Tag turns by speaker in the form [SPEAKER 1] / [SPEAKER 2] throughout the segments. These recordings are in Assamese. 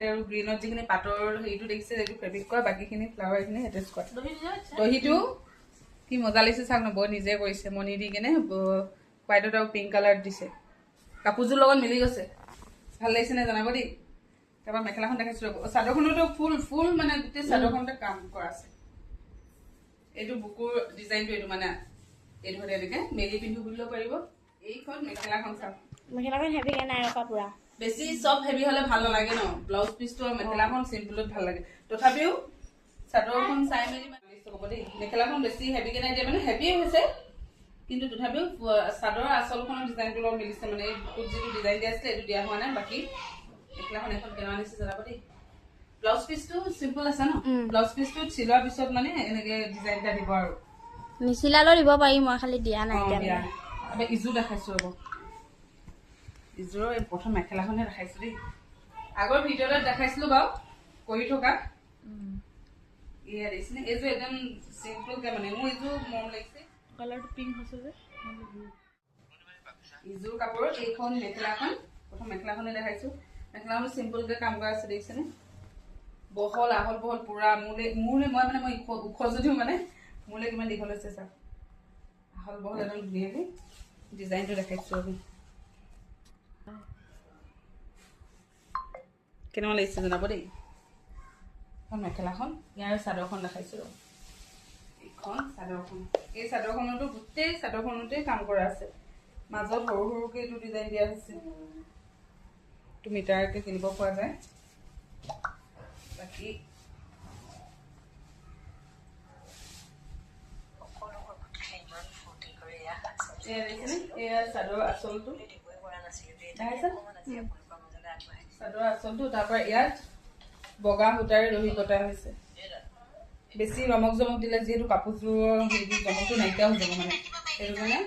[SPEAKER 1] আৰু গ্ৰীনত যিখিনি পাটৰ হেৰিটো দেখিছে এইটো ফেব্ৰিক কৰা, বাকীখিনি ফ্লাৱাৰখিনি এটেচ কৰা। দহিটো কি মজা লাগিছে চাওক ন, বৰ নিজে কৰিছে মণি দি কিনে হোৱাইটত আৰু পিংক কালাৰ দিছে। কাপোৰযোৰ লগত মিলি গৈছে, ভাল লাগিছে নে জনাব দেই। তাৰপৰা মেখেলাখন দেখাইছোঁ, চাদৰখনতো ফুল মানে গোটেই চাদৰখনতে কাম কৰা আছে। এইটো বুকুৰ ডিজাইনটো এইটো মানে এইটো এনেকৈ মেলি পিন্ধো বুলিও পাৰিব। এইখন মেখেলাখন চাওক,
[SPEAKER 2] মেখেলাখন হেভি নাই ৰখা পুৰা
[SPEAKER 1] বেছি চব হেভি হলে ভাল নালাগে ন, ব্লাউজ পিচটো আৰু মেখেলাখন চিম্পুলত ভাল লাগে। তথাপিও চাদৰখন চাই মেলি হ'ব দেই। মেখেলাখন বেছি হেভিকে নাই দিয়া, মানে হেভিয়ে হৈছে কিন্তু তথাপিও চাদৰ আচলখনৰ ডিজাইনটো লগত মিলিছে, মানে এই বুকুত যিটো ডিজাইন দিয়া আছিলে এইটো দিয়া হোৱা নাই। বাকী মেখেলাখন এখন কেনেকুৱা নিছে জনাব দেই। ব্লাউজ পিচটো চিম্পল আছে ন, ব্লাউজ পিচটো চিলোৱাৰ পিছত মানে এনেকে ডিজাইন এটা দিব আৰু
[SPEAKER 2] নিচিলালেও দিব পাৰি, মই খালি দিয়া নাই।
[SPEAKER 1] এবাৰ ইজোৰ দেখাইছো ৰ'ব, ইজোৰৰ এই প্ৰথম মেখেলাখনহে দেখাইছো দেই। আগৰ ভিডিঅ'ত দেখাইছিলো বাৰু কৰি থকা, এয়া দেখিছেনে এইযোৰ একদম চিম্পলকে, মানে মোৰ এইযোৰ মৰম লাগিছে, কালাৰটো পিংক হৈছে যে। ইজোৰ কাপোৰত এইখন মেখেলাখন, প্ৰথম মেখেলাখনে দেখাইছো। মেখেলাখন চিম্পলকে কাম কৰা আছে দেখিছেনে, বহল আহল বহল পুৰা মোলে মই ওখ যদিও মানে মোলে কিমান দীঘল হৈছে চাওক, আহল বহল একদম ধুনীয়াকে ডিজাইনটো দেখাইছো আমি। কেনেকুৱা লাগিছে জনাব দেই। এখন মেখেলাখন, ইয়াৰ চাদৰখন দেখাইছো। এইখন চাদৰখন, এই চাদৰখনতো গোটেই চাদৰখনতে কাম কৰা আছে, মাজত সৰু সৰুকে এইটো ডিজাইন দিয়া হৈছে। এইটো মিটাৰকে কিনিব পৰা যায়। বাকী এয়া চাদৰ আচলটো, চাদৰ আচলটো। তাৰ পৰা ইয়াত বগা সূতাৰে দহি বটা হৈছে। বেছি ৰমক জমক দিলে যিহেতু কাপোৰযোৰৰ জমকটো নাইকিয়া হৈ যাব, মানে সেইটো কাৰণে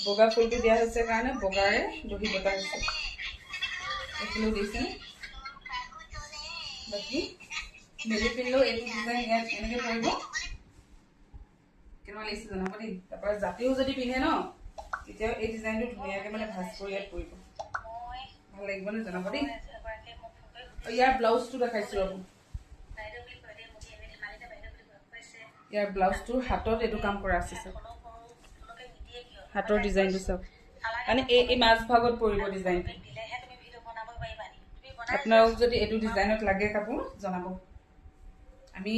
[SPEAKER 1] বগা ফুলটো দিয়া হৈছে কাৰণে বগাৰে দহি বটা হৈছে। এইখিনিও দিছে। বাকী মেলি পিন্ধিলেও এইটো ডিজাইন ইয়াত এনেকে পৰিব, কেনেকুৱা লাগিছে জনাব দেই। তাৰপৰা জাতিও যদি পিন্ধে ন, তেতিয়াও এই ডিজাইনটো ধুনীয়াকে মানে ভাজ কৰি ইয়াত পৰিব, ভাল লাগিব নে জনাব দেই। ইয়াৰ ব্লাউজটো দেখাইছো ৰ'ব, ইয়াৰ ব্লাউজটোৰ হাতত এইটো কাম কৰা আছে চাওক, হাতৰ ডিজাইনটো চাওক, মানে এই মাজ ভাগত পৰিব ডিজাইনটো। আপোনালোক যদি এইটো ডিজাইনত লাগে কাপোৰ জনাব, আমি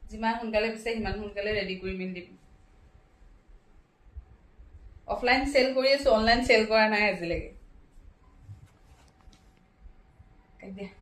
[SPEAKER 1] যিমান সোনকালে বিচাৰে সিমান সোনকালে ৰেডি কৰি মেলি দিম। অফলাইন চেল কৰি আছো, অনলাইন চেল কৰা নাই আজিলৈকে।